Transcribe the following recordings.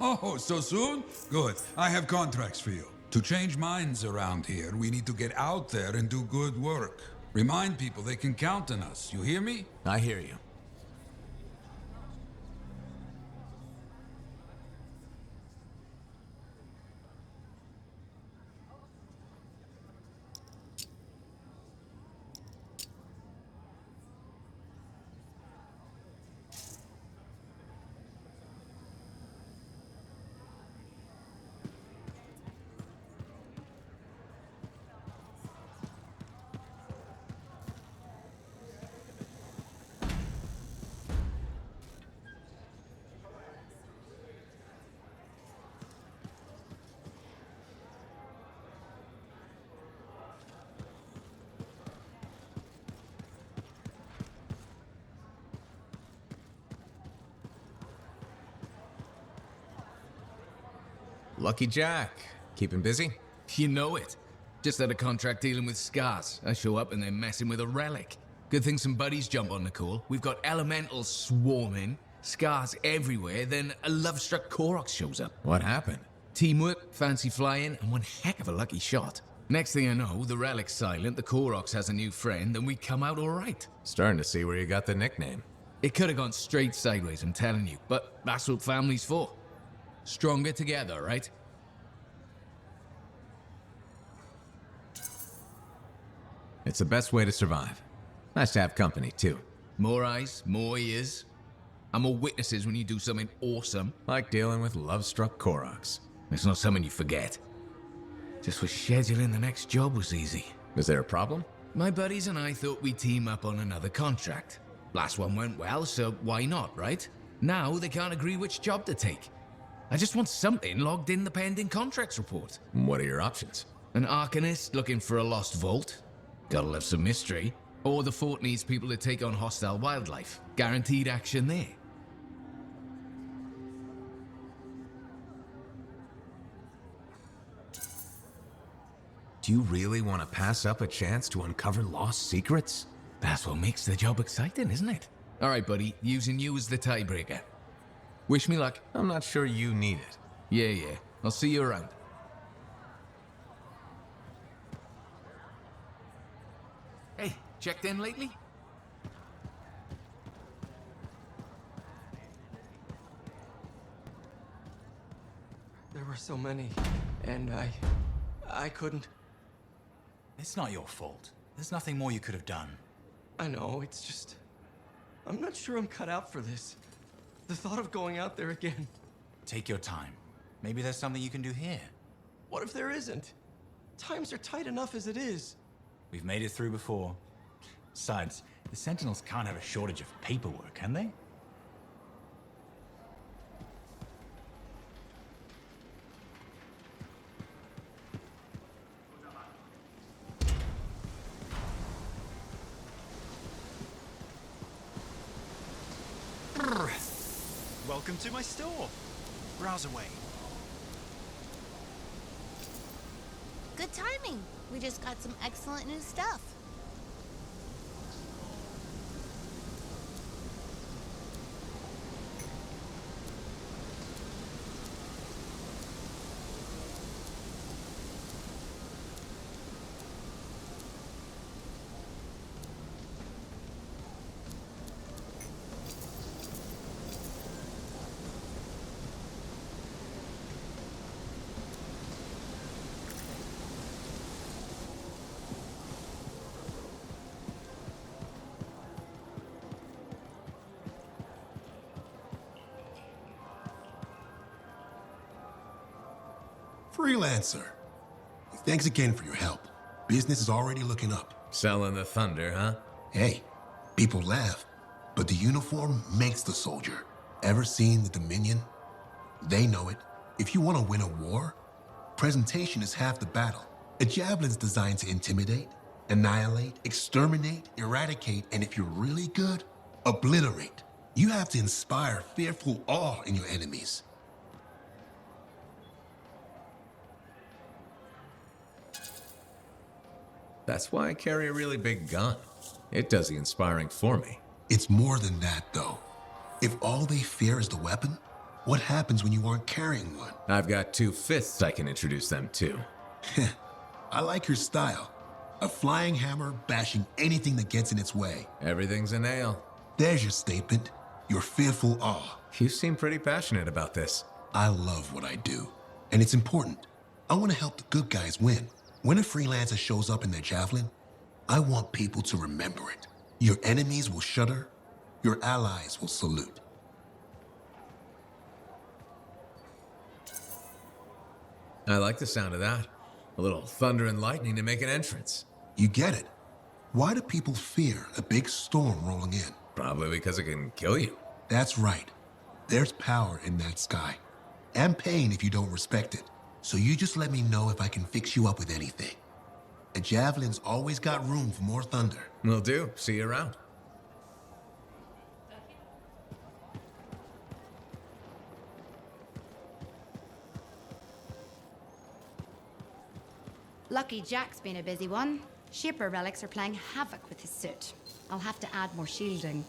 Oh, so soon? Good. I have contracts for you. To change minds around here, we need to get out there and do good work. Remind people they can count on us. You hear me? I hear you. Lucky Jack. Keeping busy? You know it. Just had a contract dealing with scars. I show up and they're messing with a relic. Good thing some buddies jump on the call. We've got elementals swarming, scars everywhere, then a love-struck Koroks shows up. What happened? Teamwork, fancy flying, and one heck of a lucky shot. Next thing I know, the relic's silent, the Koroks has a new friend, and we come out alright. Starting to see where you got the nickname. It could have gone straight sideways, I'm telling you, but that's what family's for. Stronger together, right? It's the best way to survive. Nice to have company, too. More eyes, more ears, and more witnesses when you do something awesome. Like dealing with love-struck Koroks. It's not something you forget. Just wish scheduling the next job was easy. Is there a problem? My buddies and I thought we'd team up on another contract. Last one went well, so why not, right? Now they can't agree which job to take. I just want something logged in the pending contracts report. What are your options? An Arcanist looking for a lost vault. Gotta love some mystery. Or the fort needs people to take on hostile wildlife. Guaranteed action there. Do you really want to pass up a chance to uncover lost secrets? That's what makes the job exciting, isn't it? Alright, buddy, using you as the tiebreaker. Wish me luck. I'm not sure you need it. Yeah. I'll see you around. Hey, checked in lately? There were so many, and I couldn't. It's not your fault. There's nothing more you could have done. I know, it's just... I'm not sure I'm cut out for this. The thought of going out there again. Take your time. Maybe there's something you can do here. What if there isn't? Times are tight enough as it is. We've made it through before. Besides, the Sentinels can't have a shortage of paperwork, can they? Welcome to my store. Browse away. Good timing. We just got some excellent new stuff. Freelancer. Thanks again for your help. Business is already looking up. Selling the thunder, huh? Hey, people laugh, but the uniform makes the soldier. Ever seen the Dominion? They know it. If you want to win a war, presentation is half the battle. A javelin's designed to intimidate, annihilate, exterminate, eradicate, and if you're really good, obliterate. You have to inspire fearful awe in your enemies. That's why I carry a really big gun. It does the inspiring for me. It's more than that, though. If all they fear is the weapon, What happens when you aren't carrying one? I've got 2 fists I can introduce them to. I like your style. A flying hammer bashing anything that gets in its way. Everything's a nail. There's your statement. Your fearful awe. You seem pretty passionate about this. I love what I do. And it's important. I want to help the good guys win. When a freelancer shows up in their javelin, I want people to remember it. Your enemies will shudder. Your allies will salute. I like the sound of that. A little thunder and lightning to make an entrance. You get it. Why do people fear a big storm rolling in? Probably because it can kill you. That's right. There's power in that sky. And pain if you don't respect it. So you just let me know if I can fix you up with anything. A javelin's always got room for more thunder. Will do. See you around. Lucky Jack's been a busy one. Shaper relics are playing havoc with his suit. I'll have to add more shielding.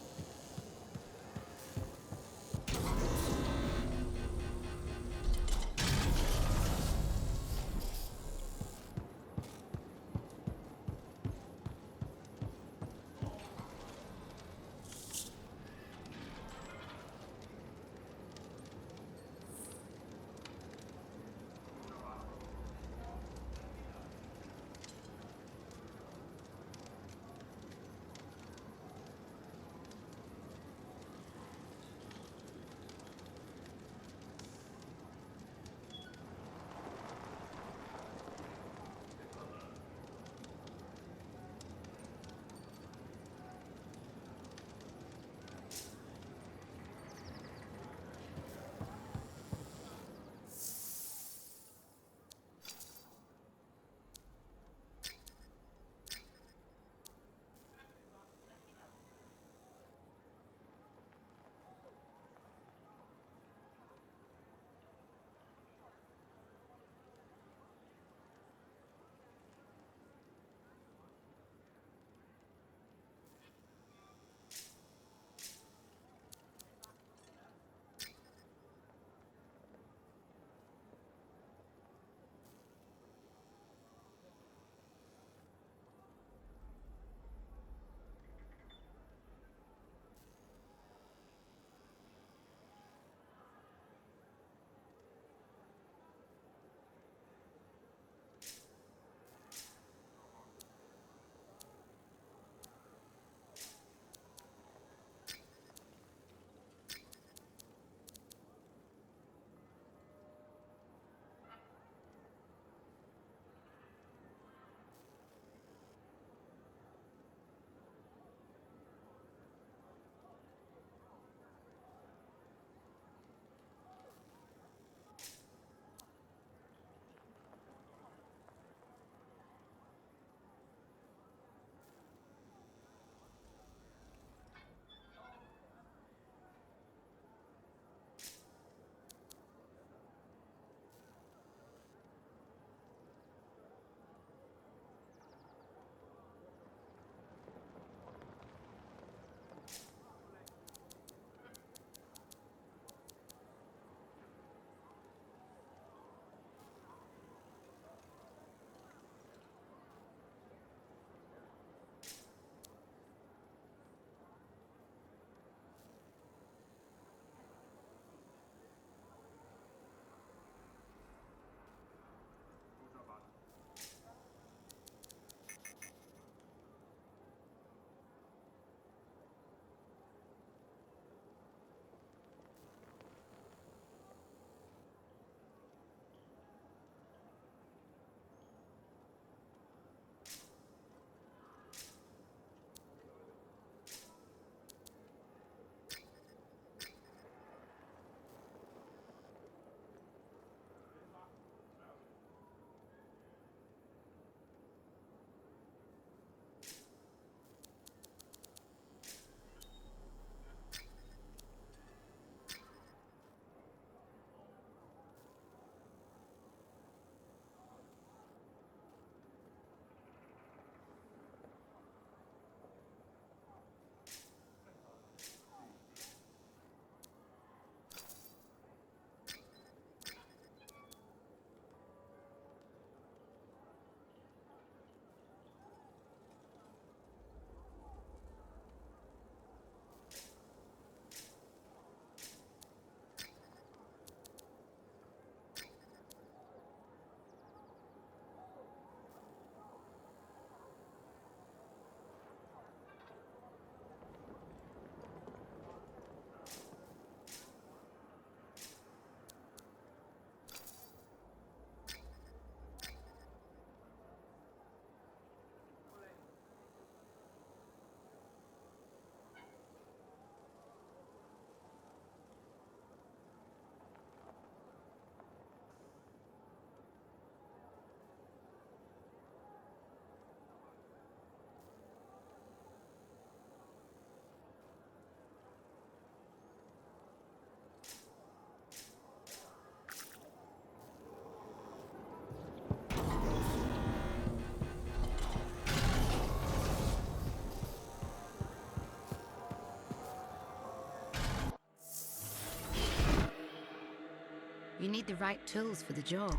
You need the right tools for the job.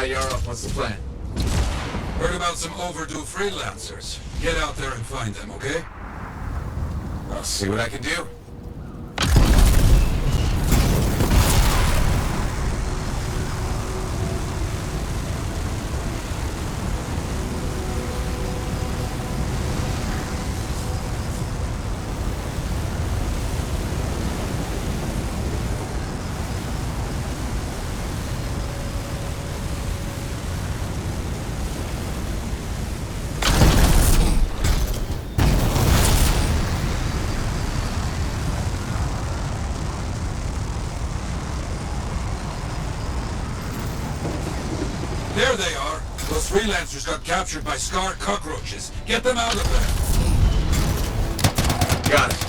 Alright, you're up. What's the plan? Heard about some overdue freelancers. Get out there and find them, okay? I'll see what I can do. freelancers got captured by scar cockroaches. Get them out of there. Got it.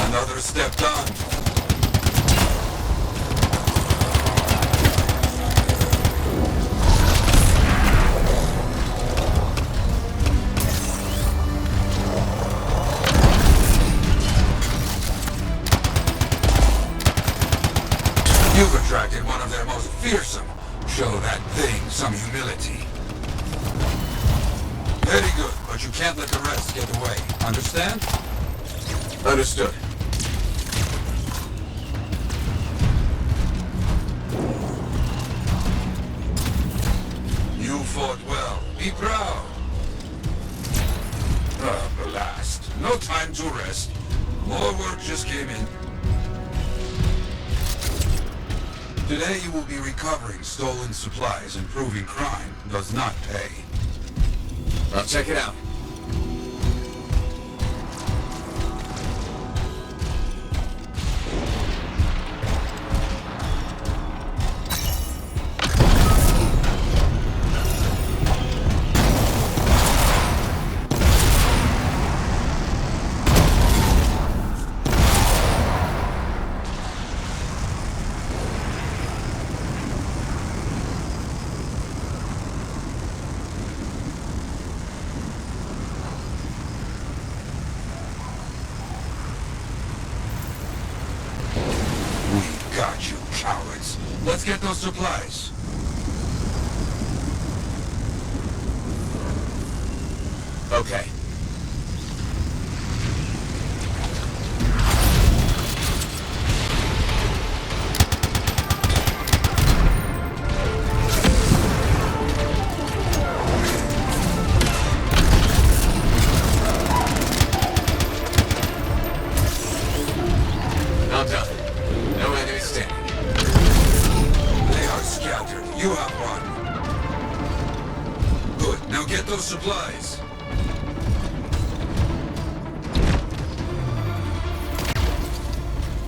Another step done. You've attracted one of their most fearsome. Show that thing some humility. Very good, but you can't let the rest get away. Understand? Understood. You fought well. Be proud. The last. No time to rest. More work just came in. Today you will be recovering stolen supplies and proving crime does not pay. I'll check it out. We got you, cowards. Let's get those supplies. Okay. I'm done. No enemies standing. They are scattered. You have one. Good. Now get those supplies.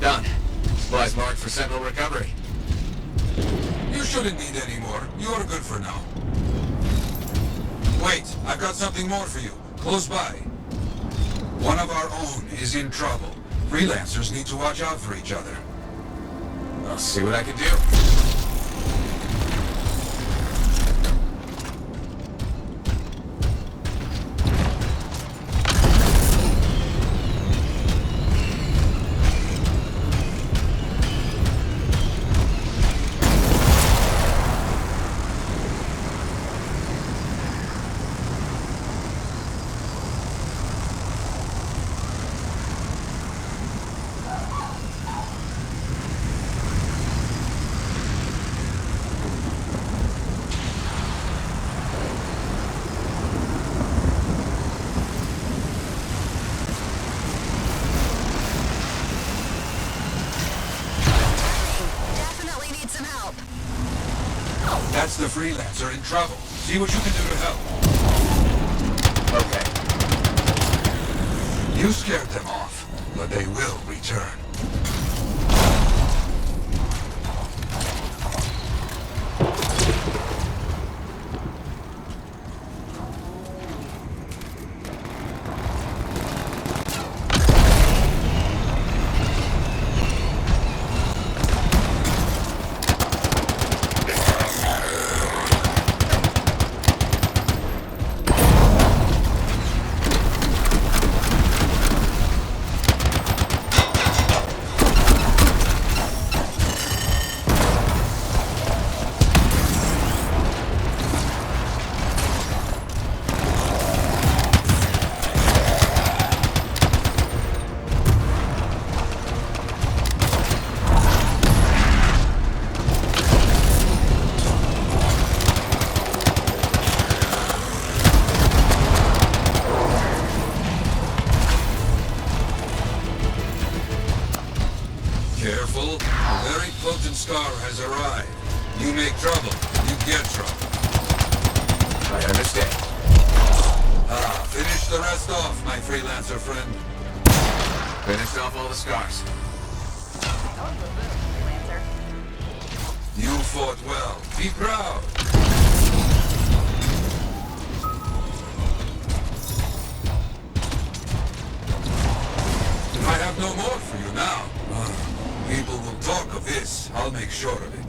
Done. Supplies marked for Sentinel recovery. You shouldn't need any more. You are good for now. Wait, I've got something more for you. Close by. One of our own is in trouble. Freelancers need to watch out for each other. I'll see what I can do. That's the freelancer in trouble. See what you can do to help. Okay. You scared them off, but they will return. Scar has arrived. You make trouble, you get trouble. I understand. Finish the rest off, my freelancer friend. Finished off all the scars. You fought well. Be proud. I have no more for you now. People will talk of this. I'll make sure of it.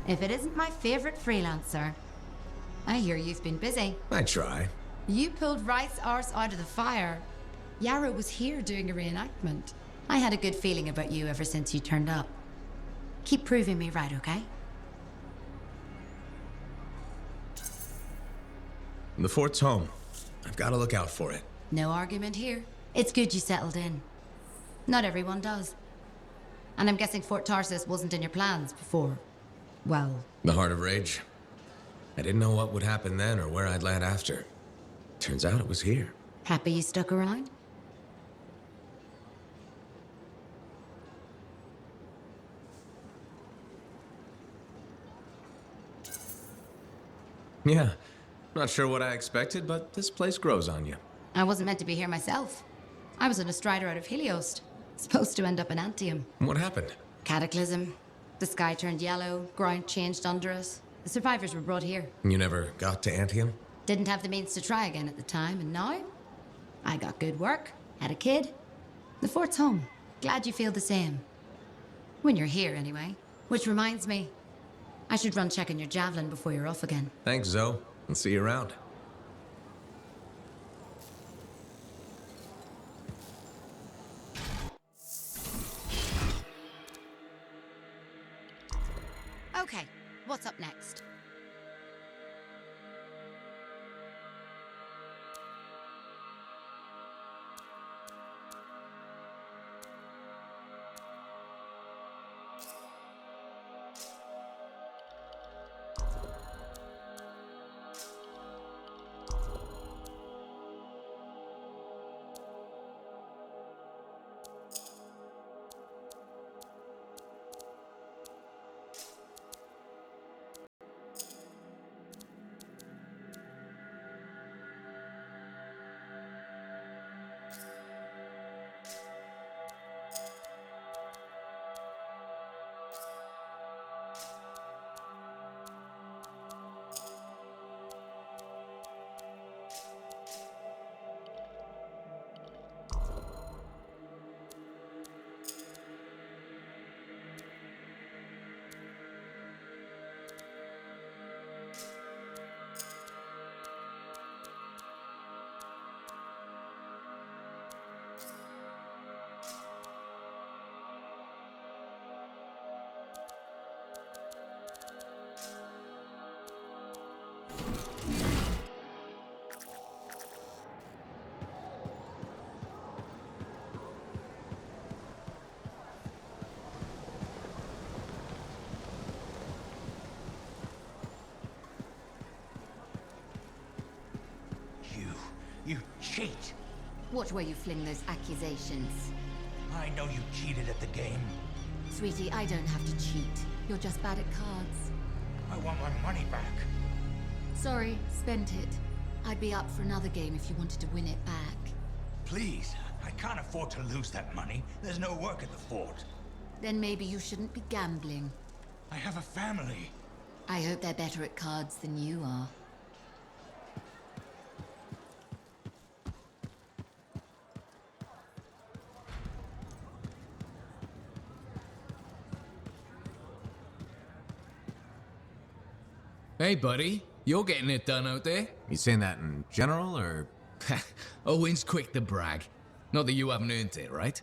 If it isn't my favorite freelancer. I hear you've been busy. I try. You pulled Wright's arse out of the fire. Yarrow was here doing a reenactment. I had a good feeling about you ever since you turned up. Keep proving me right, okay? The fort's home. I've got to look out for it. No argument here. It's good you settled in. Not everyone does. And I'm guessing Fort Tarsus wasn't in your plans before. Well... The Heart of Rage. I didn't know what would happen then or where I'd land after. Turns out it was here. Happy you stuck around? Yeah. Not sure what I expected, but this place grows on you. I wasn't meant to be here myself. I was on a strider out of Heliost. Supposed to end up in Anthem. What happened? Cataclysm. The sky turned yellow, ground changed under us. The survivors were brought here. You never got to Anthem? Didn't have the means to try again at the time, and now? I got good work, had a kid. The fort's home. Glad you feel the same. When you're here, anyway. Which reminds me, I should run check on your javelin before you're off again. Thanks, Zoe. I'll see you around. Okay, what's up next? You cheat! Watch where you fling those accusations. I know you cheated at the game. Sweetie, I don't have to cheat. You're just bad at cards. I want my money back. Sorry, spent it. I'd be up for another game if you wanted to win it back. Please, I can't afford to lose that money. There's no work at the fort. Then maybe you shouldn't be gambling. I have a family. I hope they're better at cards than you are. Hey, buddy. You're getting it done out there. You saying that in general, or...? Owen's quick to brag. Not that you haven't earned it, right?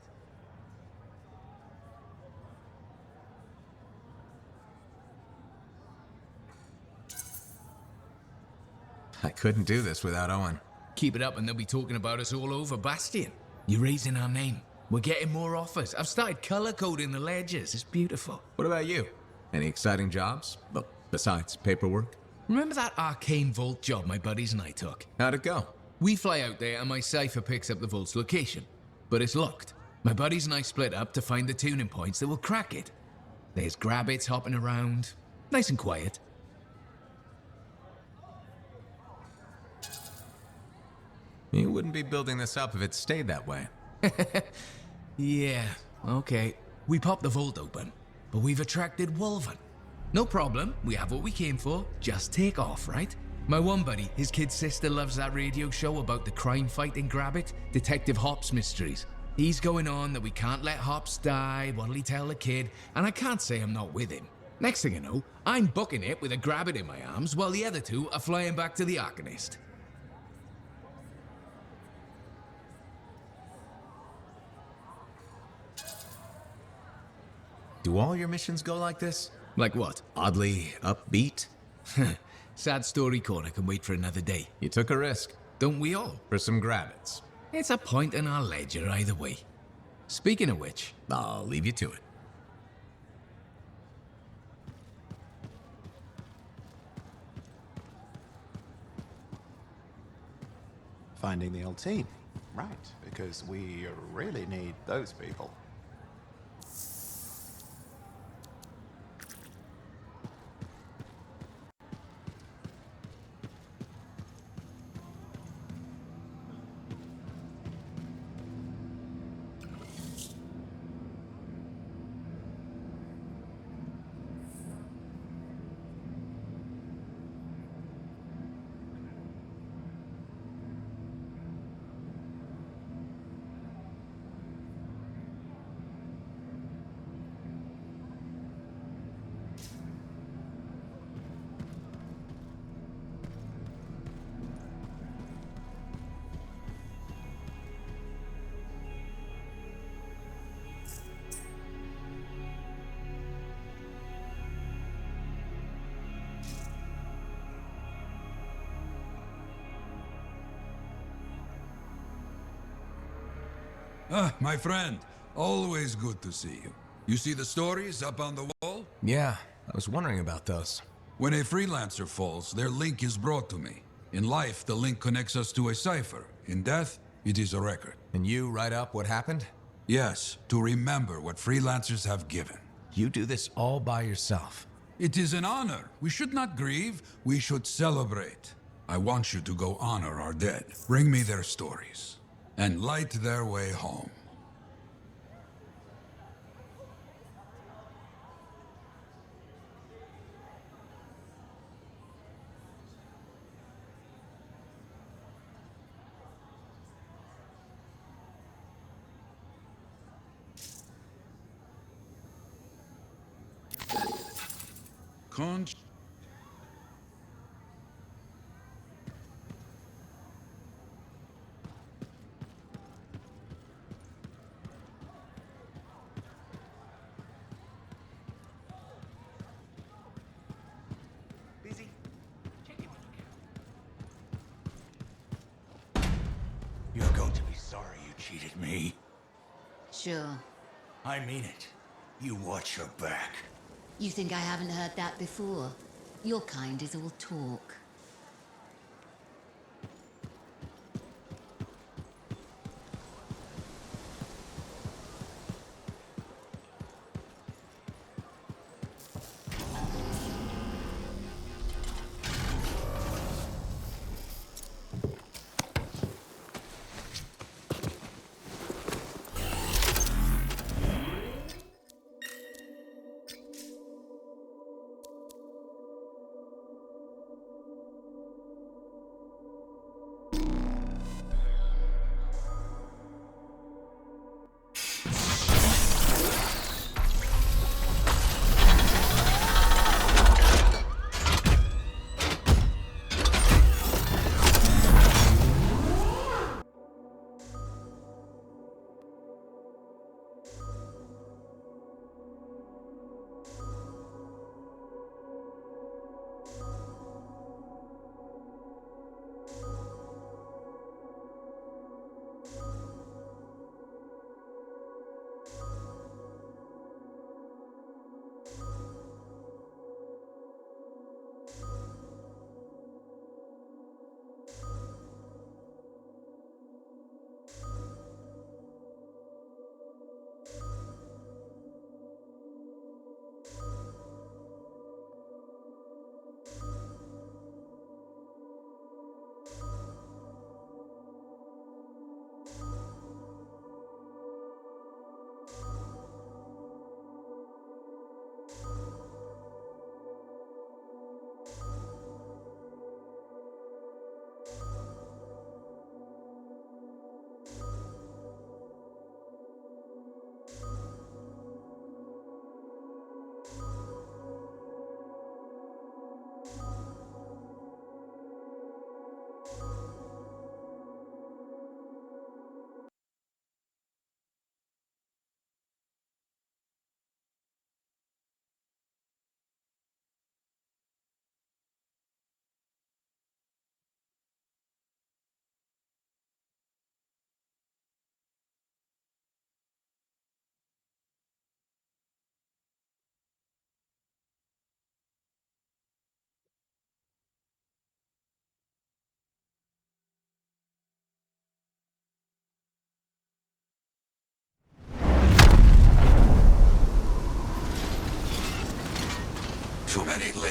I couldn't do this without Owen. Keep it up and they'll be talking about us all over Bastion. You're raising our name. We're getting more offers. I've started color coding the ledgers. It's beautiful. What about you? Any exciting jobs? Well, besides paperwork? Remember that arcane vault job my buddies and I took? How'd it go? We fly out there and my cipher picks up the vault's location. But it's locked. My buddies and I split up to find the tuning points that will crack it. There's grabbits hopping around. Nice and quiet. You wouldn't be building this up if it stayed that way. Yeah, okay. We popped the vault open, but we've attracted Wolven. No problem, we have what we came for. Just take off, right? My one buddy, his kid's sister loves that radio show about the crime fight in Grabbit, Detective Hops Mysteries. He's going on that we can't let Hops die, what'll he tell the kid? And I can't say I'm not with him. Next thing I know, I'm booking it with a grabbit in my arms while the other two are flying back to the Arcanist. Do all your missions go like this? Like what? Oddly upbeat? Sad story corner can wait for another day. You took a risk. Don't we all? For some grabbits. It's a point in our ledger either way. Speaking of which, I'll leave you to it. Finding the old team. Right, because we really need those people. Ah, my friend. Always good to see you. You see the stories up on the wall? Yeah, I was wondering about those. When a freelancer falls, their link is brought to me. In life, the link connects us to a cipher. In death, it is a record. And you write up what happened? Yes, to remember what freelancers have given. You do this all by yourself. It is an honor. We should not grieve, we should celebrate. I want you to go honor our dead. Bring me their stories. And light their way home. You're going to be sorry you cheated me. Sure. I mean it. You watch your back. You think I haven't heard that before? Your kind is all talk.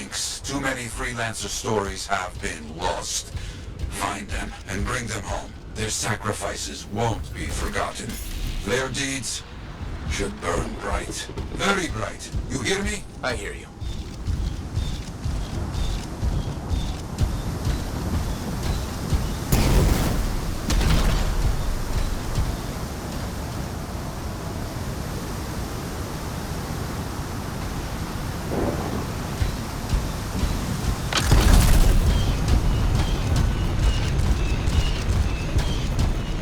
links. Too many freelancer stories have been lost. Find them and bring them home. Their sacrifices won't be forgotten. Their deeds should burn bright. Very bright. You hear me? I hear you.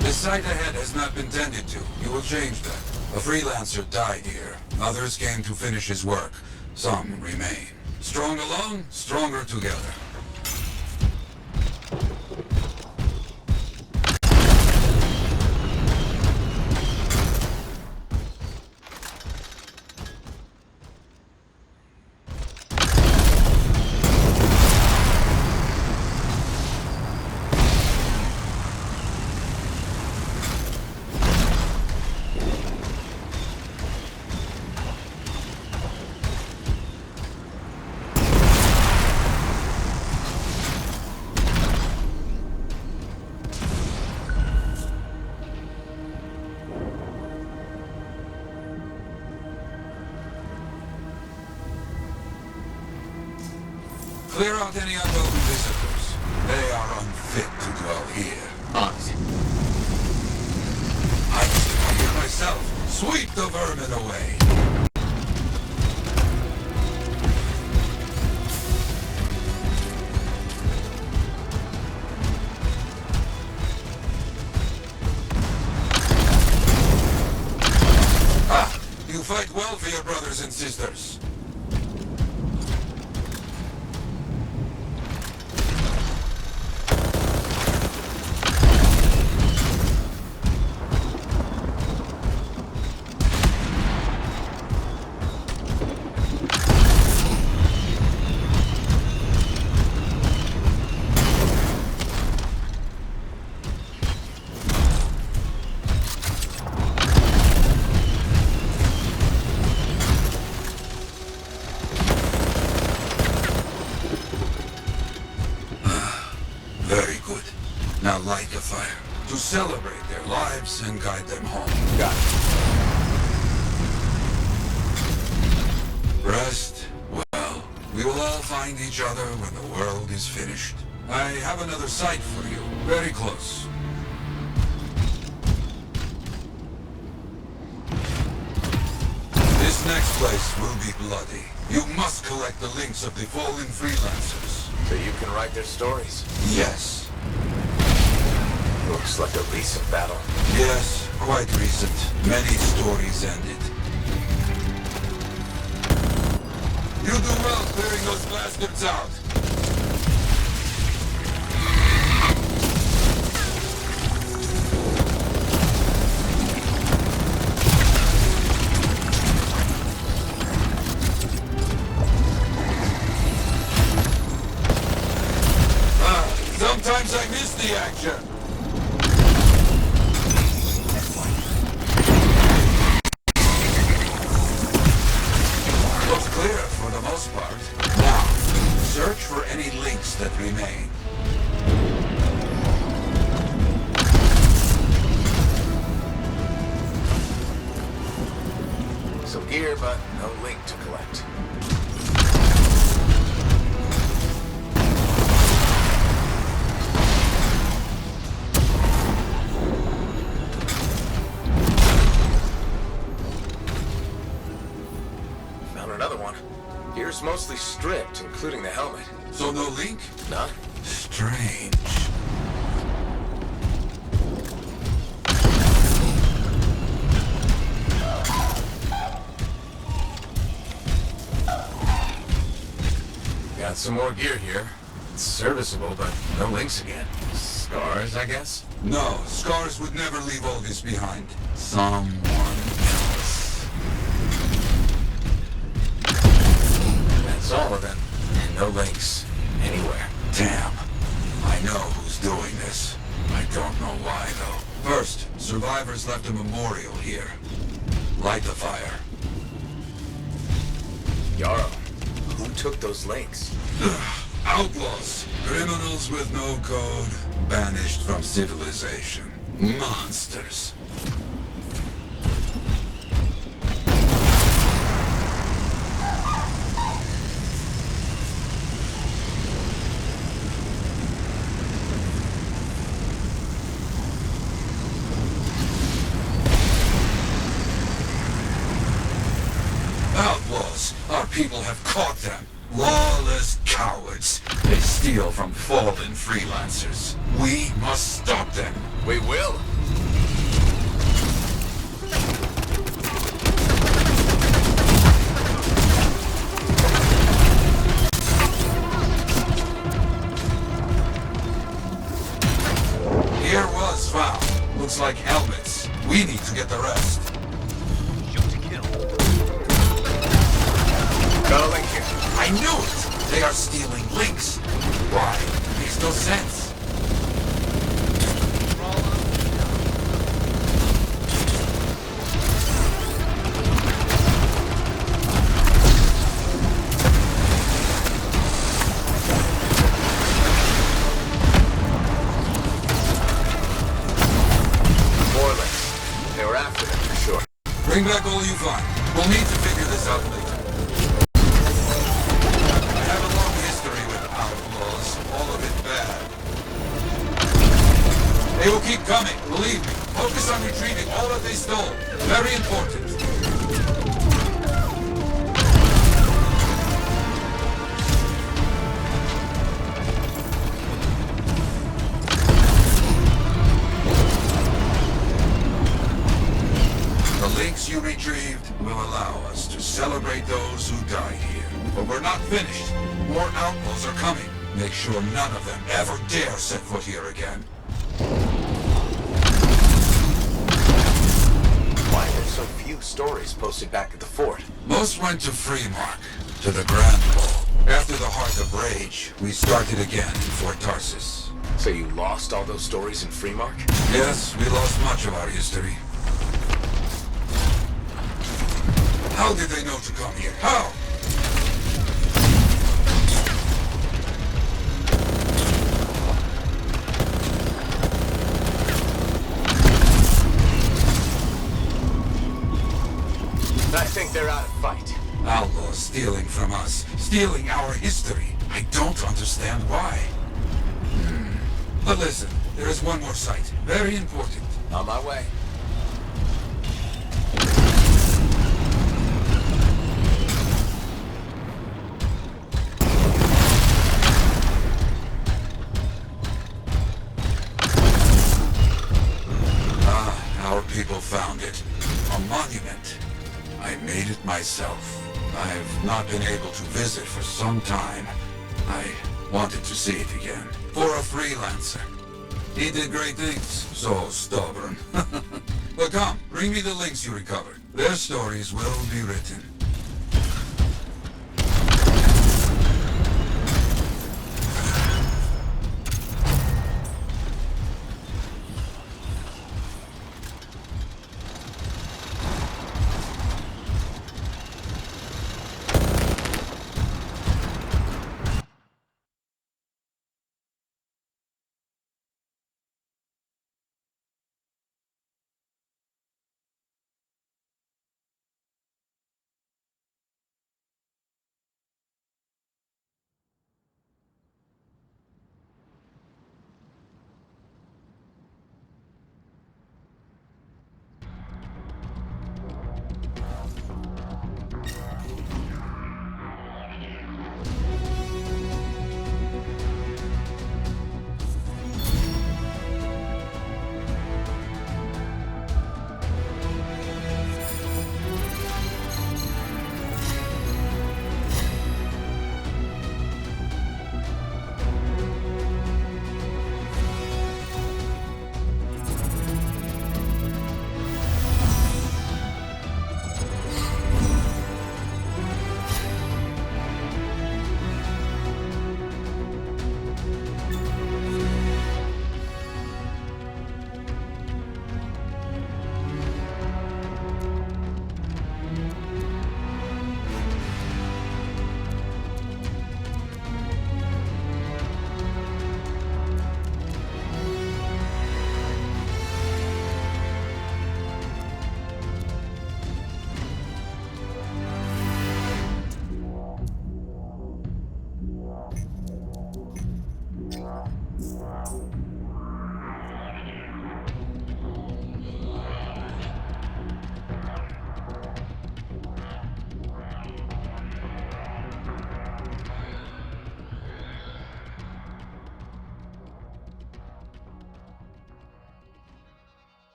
The site ahead has not been tended to. You will change that. A freelancer died here. Others came to finish his work. Some remain. Strong alone, stronger together. Clear out any unwelcome visitors. They are unfit to dwell here. I was here myself. Sweep the vermin away. Ah, you fight well for your brothers and sisters. Very good. Now light a fire to celebrate their lives and guide them home. Got it. Rest well. We will all find each other when the world is finished. I have another site for you, very close. This next place will be bloody. You must collect the links of the fallen freelancers. So you can write their stories. Yes. Looks like a recent battle. Yes, quite recent. Many stories ended. You do well clearing those bastards out. Sometimes I miss the action. Looks clear for the most part. Now, search for any links that remain. Some gear, but no link to collect. Gear's mostly stripped, including the helmet. So no link? None? Strange. Got some more gear here. It's serviceable, but no links again. Scars, I guess? No, Scars would never leave all this behind. Someone else. That's all of them. And no links. Anywhere. Damn. I know who's doing this. I don't know why, though. First, survivors left a memorial here. Light the fire. Yarrow. Who took those links? Outlaws. Criminals with no code. Banished from civilization. Monsters. Outlaws. Our people have caught them. Lawless cowards. They steal from fallen freelancers. We must stop them. We will. Gear was found. Looks like helmets. We need to get the rest. Got a link here. I knew it! They are stealing links. Why? Makes no sense. More links. They were after them for sure. Bring back all you find. We'll need to figure this out later. I have a long history with outlaws. All of it bad. They will keep coming, believe me. Focus on retrieving all that they stole. Very important. The links you retrieved will allow us to celebrate those who died here. But we're not finished. More outlaws are coming. Make sure none of them ever dare set foot here again. Why are there so few stories posted back at the fort? Most went to Freemark, to the Grand Ball. After the Heart of Rage, we started again in Fort Tarsus. So you lost all those stories in Freemark? Yes, we lost much of our history. How did they know to come here? How? I think they're out of fight. Outlaws stealing from us, stealing our history. I don't understand why. But listen, there is one more site. Very important. On my way. Our people found it. A monument. I made it myself. I've not been able to visit for some time. I wanted to see it again. For a freelancer. He did great things. So stubborn. But come, bring me the links you recovered. Their stories will be written.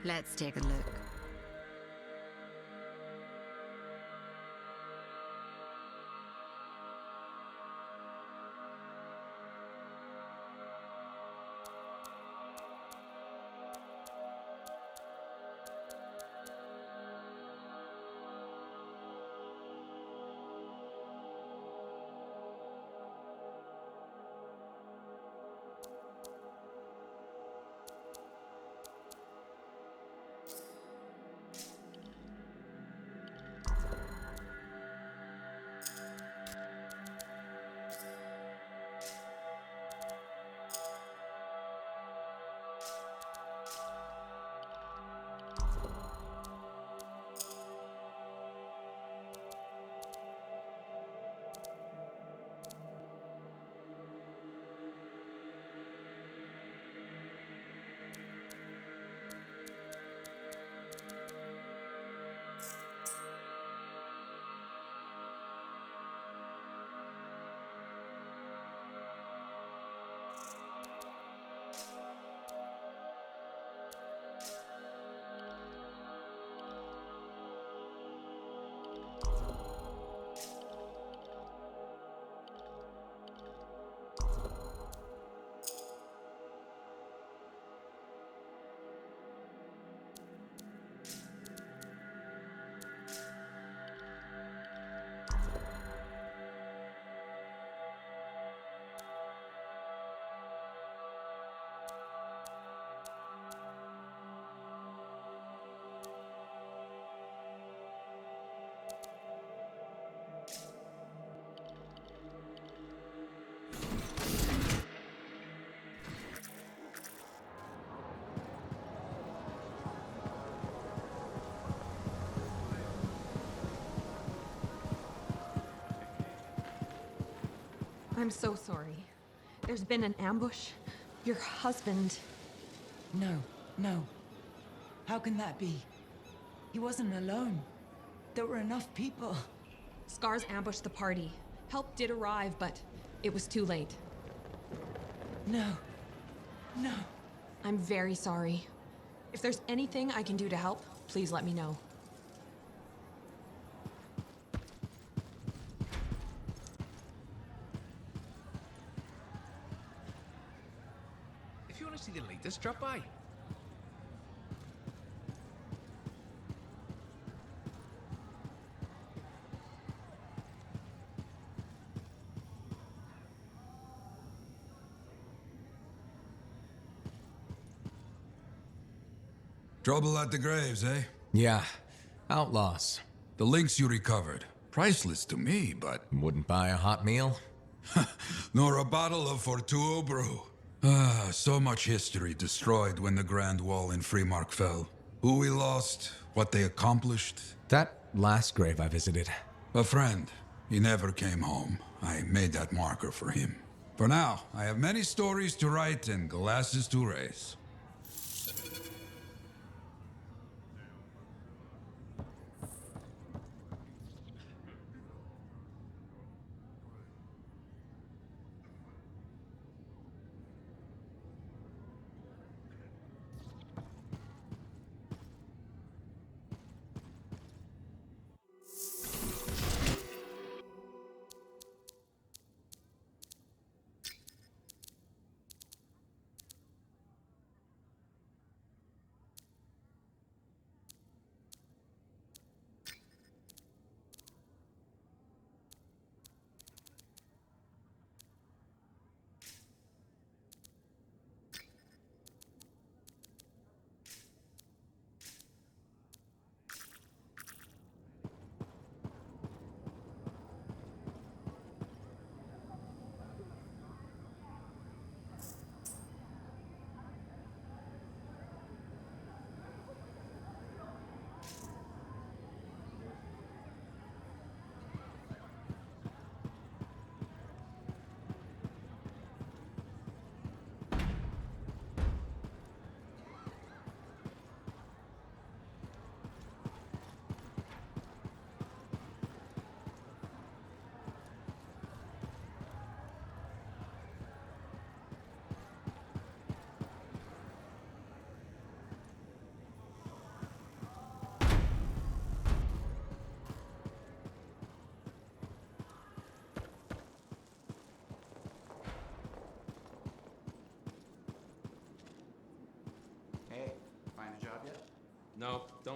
Let's take a look. I'm so sorry. There's been an ambush. Your husband... No. How can that be? He wasn't alone. There were enough people. Scars ambushed the party. Help did arrive, but it was too late. No. I'm very sorry. If there's anything I can do to help, please let me know. If you want to see the latest, drop by. Trouble at the graves, eh? Yeah, outlaws. The links you recovered. Priceless to me, but... Wouldn't buy a hot meal? Nor a bottle of Fortuo brew. Ah, so much history destroyed when the Grand Wall in Freemark fell. Who we lost, what they accomplished. That last grave I visited. A friend. He never came home. I made that marker for him. For now, I have many stories to write and glasses to raise.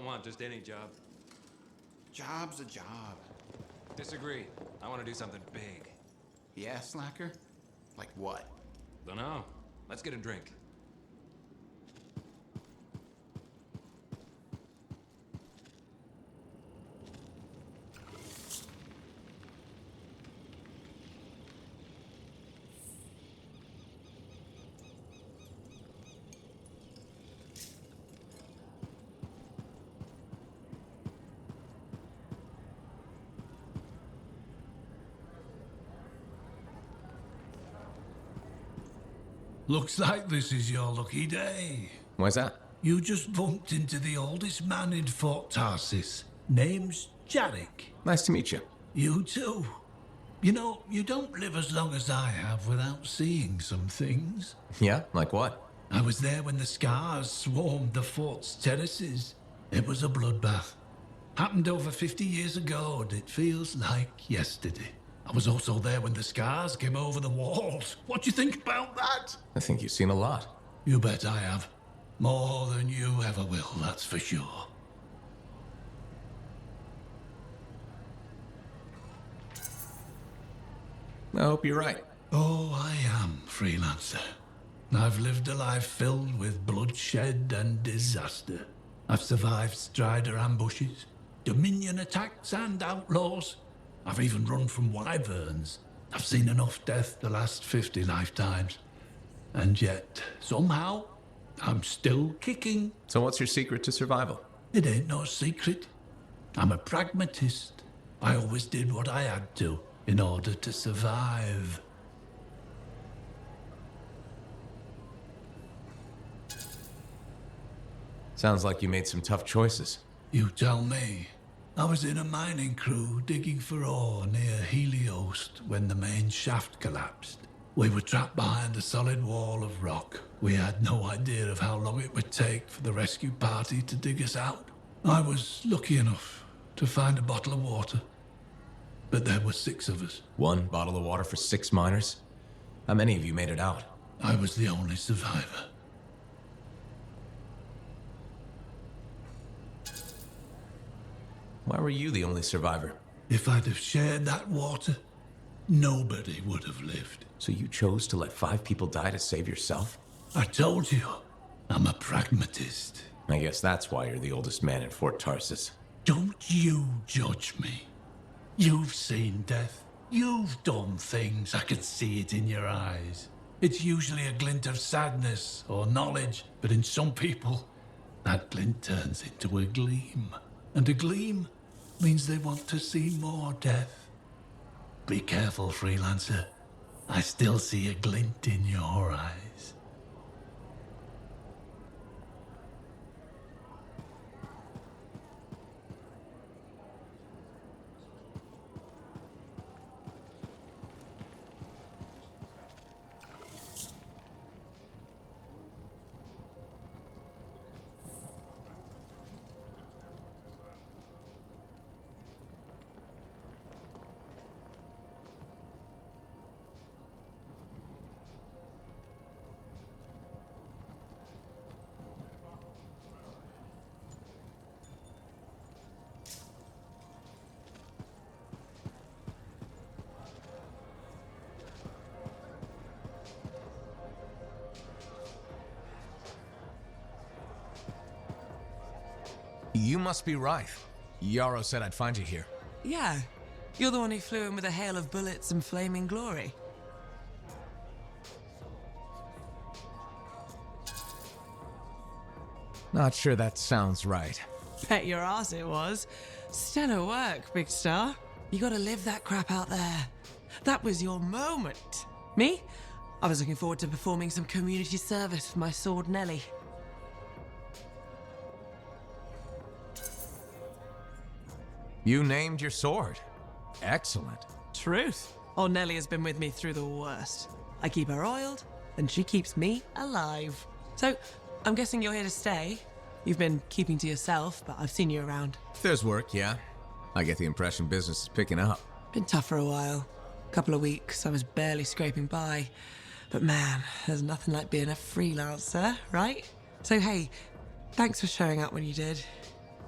want just any job. Job's a job. Disagree. I want to do something big. Yeah, slacker? Like what? Dunno. Let's get a drink. Looks like this is your lucky day. Why's that? You just bumped into the oldest man in Fort Tarsis. Name's Jarek. Nice to meet you. You too. You know, you don't live as long as I have without seeing some things. Yeah? Like what? I was there when the scars swarmed the fort's terraces. It was a bloodbath. Happened over 50 years ago, and it feels like yesterday. I was also there when the scars came over the walls. What do you think about that? I think you've seen a lot. You bet I have. More than you ever will, that's for sure. I hope you're right. Oh, I am, freelancer. I've lived a life filled with bloodshed and disaster. I've survived Strider ambushes, Dominion attacks and outlaws. I've even run from wyverns. I've seen enough death the last 50 lifetimes. And yet, somehow, I'm still kicking. So what's your secret to survival? It ain't no secret. I'm a pragmatist. I always did what I had to in order to survive. Sounds like you made some tough choices. You tell me. I was in a mining crew digging for ore near Heliost when the main shaft collapsed. We were trapped behind a solid wall of rock. We had no idea of how long it would take for the rescue party to dig us out. I was lucky enough to find a bottle of water. But there were 6 of us. 1 bottle of water for 6 miners? How many of you made it out? I was the only survivor. Why were you the only survivor? If I'd have shared that water, nobody would have lived. So you chose to let 5 people die to save yourself? I told you, I'm a pragmatist. I guess that's why you're the oldest man in Fort Tarsis. Don't you judge me. You've seen death. You've done things. I can see it in your eyes. It's usually a glint of sadness or knowledge, but in some people, that glint turns into a gleam. And a gleam means they want to see more death. Be careful, freelancer. I still see a glint in your eyes. You must be right. Yarrow said I'd find you here. Yeah. You're the one who flew in with a hail of bullets and flaming glory. Not sure that sounds right. Bet your ass it was. Stellar work, big star. You gotta live that crap out there. That was your moment. Me? I was looking forward to performing some community service for my sword Nelly. You named your sword. Excellent. Truth. Oh, Nelly has been with me through the worst. I keep her oiled, and she keeps me alive. So, I'm guessing you're here to stay. You've been keeping to yourself, but I've seen you around. If there's work, yeah. I get the impression business is picking up. Been tough for a while. Couple of weeks, I was barely scraping by. But man, there's nothing like being a freelancer, right? So hey, thanks for showing up when you did.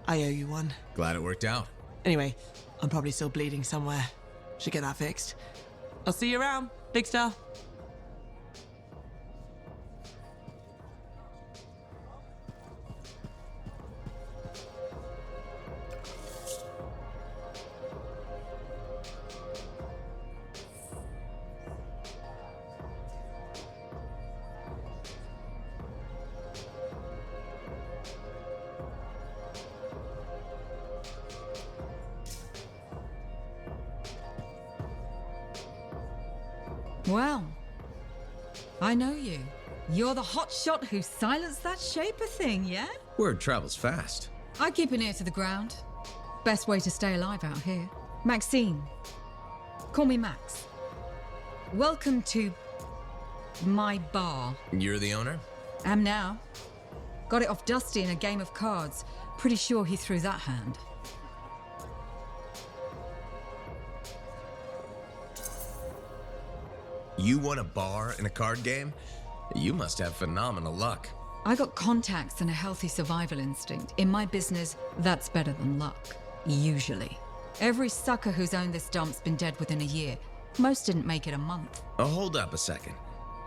I owe you one. Glad it worked out. Anyway, I'm probably still bleeding somewhere. Should get that fixed. I'll see you around, Big Star. Well, I know you. You're the hotshot who silenced that shaper thing, yeah? Word travels fast. I keep an ear to the ground. Best way to stay alive out here. Maxine. Call me Max. Welcome to my bar. You're the owner? Am now. Got it off Dusty in a game of cards. Pretty sure he threw that hand. You won a bar in a card game? You must have phenomenal luck. I got contacts and a healthy survival instinct. In my business, that's better than luck. Usually. Every sucker who's owned this dump's been dead within a year. Most didn't make it a month. Oh, hold up a second.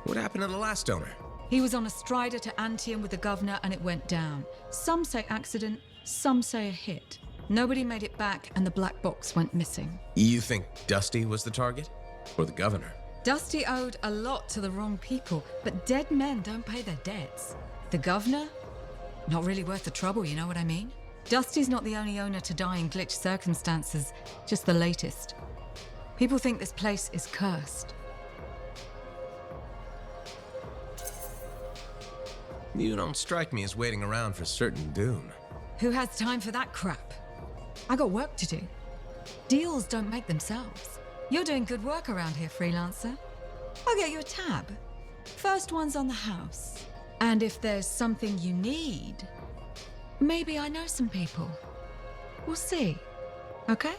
What happened to the last owner? He was on a strider to Anthem with the governor and it went down. Some say accident, some say a hit. Nobody made it back and the black box went missing. You think Dusty was the target? Or the governor? Dusty owed a lot to the wrong people, but dead men don't pay their debts. The governor? Not really worth the trouble, you know what I mean? Dusty's not the only owner to die in glitch circumstances, just the latest. People think this place is cursed. You don't strike me as waiting around for certain doom. Who has time for that crap? I got work to do. Deals don't make themselves. You're doing good work around here, freelancer. I'll get you a tab. First one's on the house. And if there's something you need, maybe I know some people. We'll see. Okay?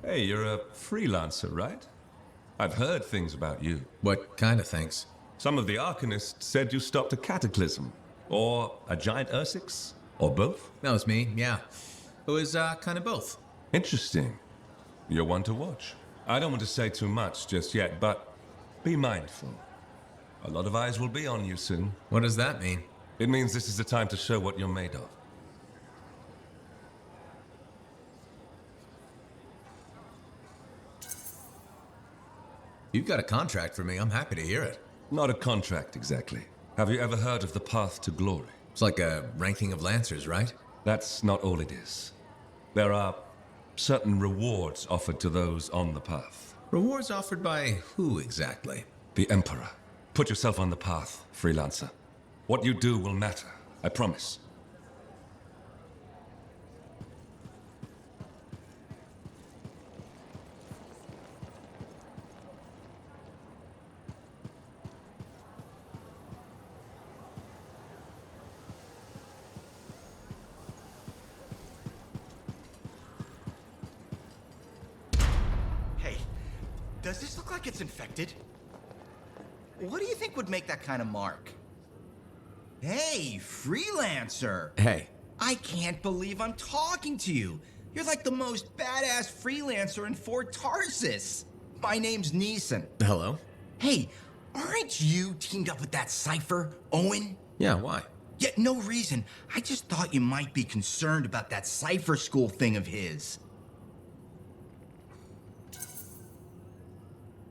Hey, you're a freelancer, right? I've heard things about you. What kind of things? Some of the Arcanists said you stopped a cataclysm, or a giant Ursix, or both. That was me, yeah. It was kind of both. Interesting. You're one to watch. I don't want to say too much just yet, but be mindful. A lot of eyes will be on you soon. What does that mean? It means this is the time to show what you're made of. You've got a contract for me. I'm happy to hear it. Not a contract, exactly. Have you ever heard of the path to glory? It's like a ranking of lancers, right? That's not all it is. There are certain rewards offered to those on the path. Rewards offered by who exactly? The Emperor. Put yourself on the path, freelancer. What you do will matter, I promise. Does this look like it's infected? What do you think would make that kind of mark? Hey, freelancer! Hey. I can't believe I'm talking to you. You're like the most badass freelancer in Fort Tarsus. My name's Neeson. Hello? Hey, aren't you teamed up with that cipher, Owen? Yeah, why? Yeah, no reason. I just thought you might be concerned about that cipher school thing of his.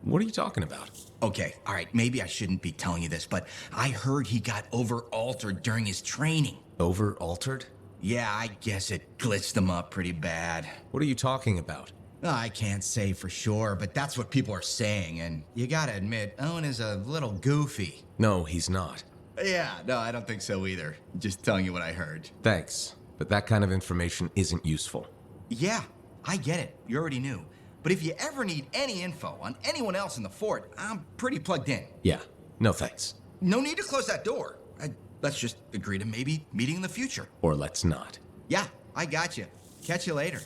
What are you talking about? Okay, all right, maybe I shouldn't be telling you this, but I heard he got over-altered during his training. Over-altered? Yeah, I guess it glitched him up pretty bad. What are you talking about? I can't say for sure, but that's what people are saying, and you gotta admit, Owen is a little goofy. No, he's not. Yeah, no, I don't think so either. Just telling you what I heard. Thanks, but that kind of information isn't useful. Yeah, I get it. You already knew. But if you ever need any info on anyone else in the fort, I'm pretty plugged in. Yeah, no thanks. No need to close that door. Let's just agree to maybe meeting in the future. Or let's not. Yeah, I got you. Catch you later.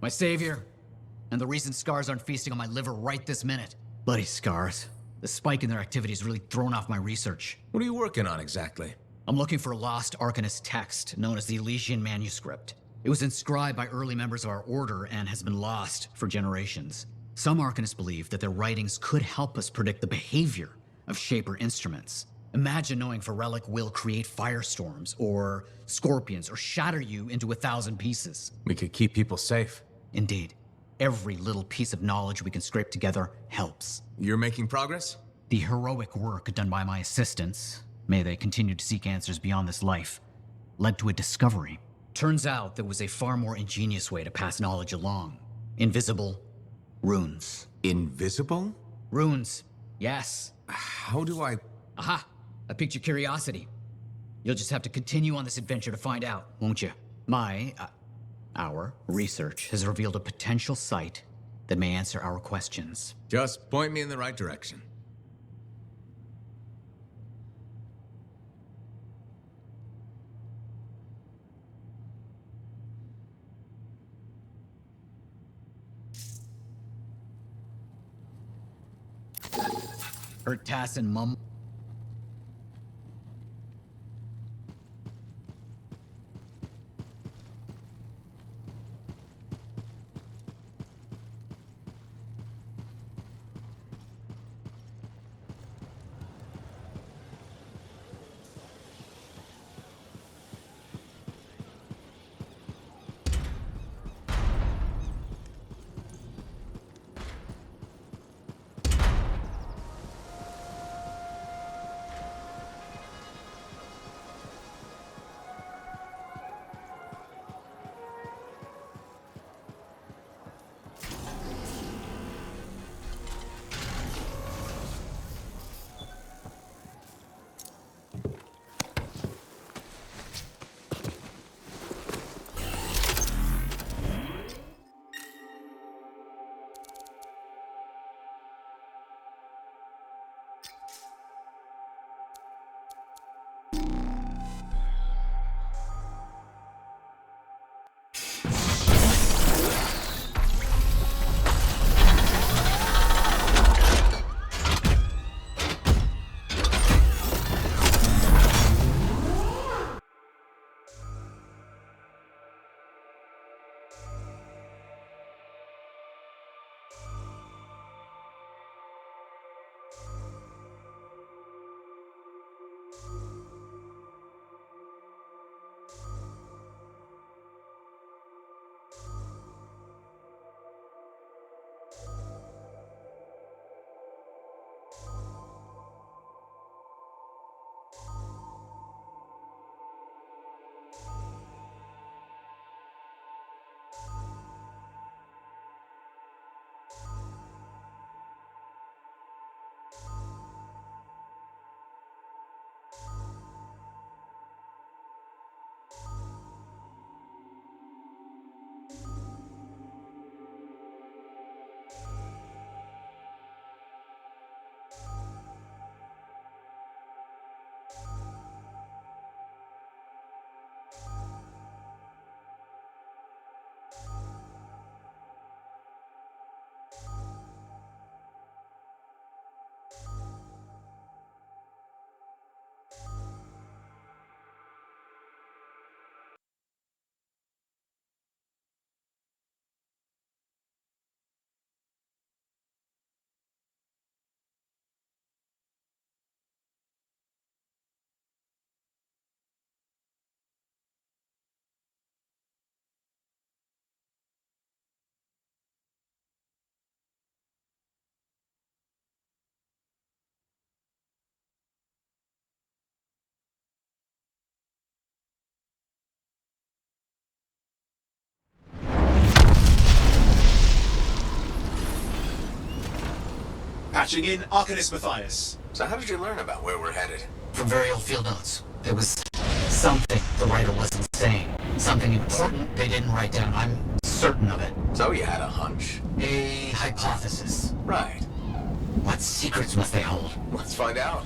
My savior. And the reason scars aren't feasting on my liver right this minute. Bloody scars. The spike in their activity has really thrown off my research. What are you working on exactly? I'm looking for a lost Arcanist text known as the Elysian Manuscript. It was inscribed by early members of our order and has been lost for generations. Some Arcanists believe that their writings could help us predict the behavior of Shaper instruments. Imagine knowing if a relic will create firestorms, or scorpions, or shatter you into 1,000 pieces. We could keep people safe. Indeed. Every little piece of knowledge we can scrape together helps. You're making progress? The heroic work done by my assistants, may they continue to seek answers beyond this life, led to a discovery. Turns out there was a far more ingenious way to pass knowledge along. Invisible runes. Invisible? Runes, yes. How do I... Aha! I piqued your curiosity. You'll just have to continue on this adventure to find out, won't you? Our research has revealed a potential site that may answer our questions. Just point me in the right direction. Heard Tass and Mum. Patching in Arcanist Matthias. So how did you learn about where we're headed? From very old field notes. There was something the writer wasn't saying. Something important they didn't write down. I'm certain of it. So you had a hunch? A hypothesis. Right. What secrets must they hold? Let's find out.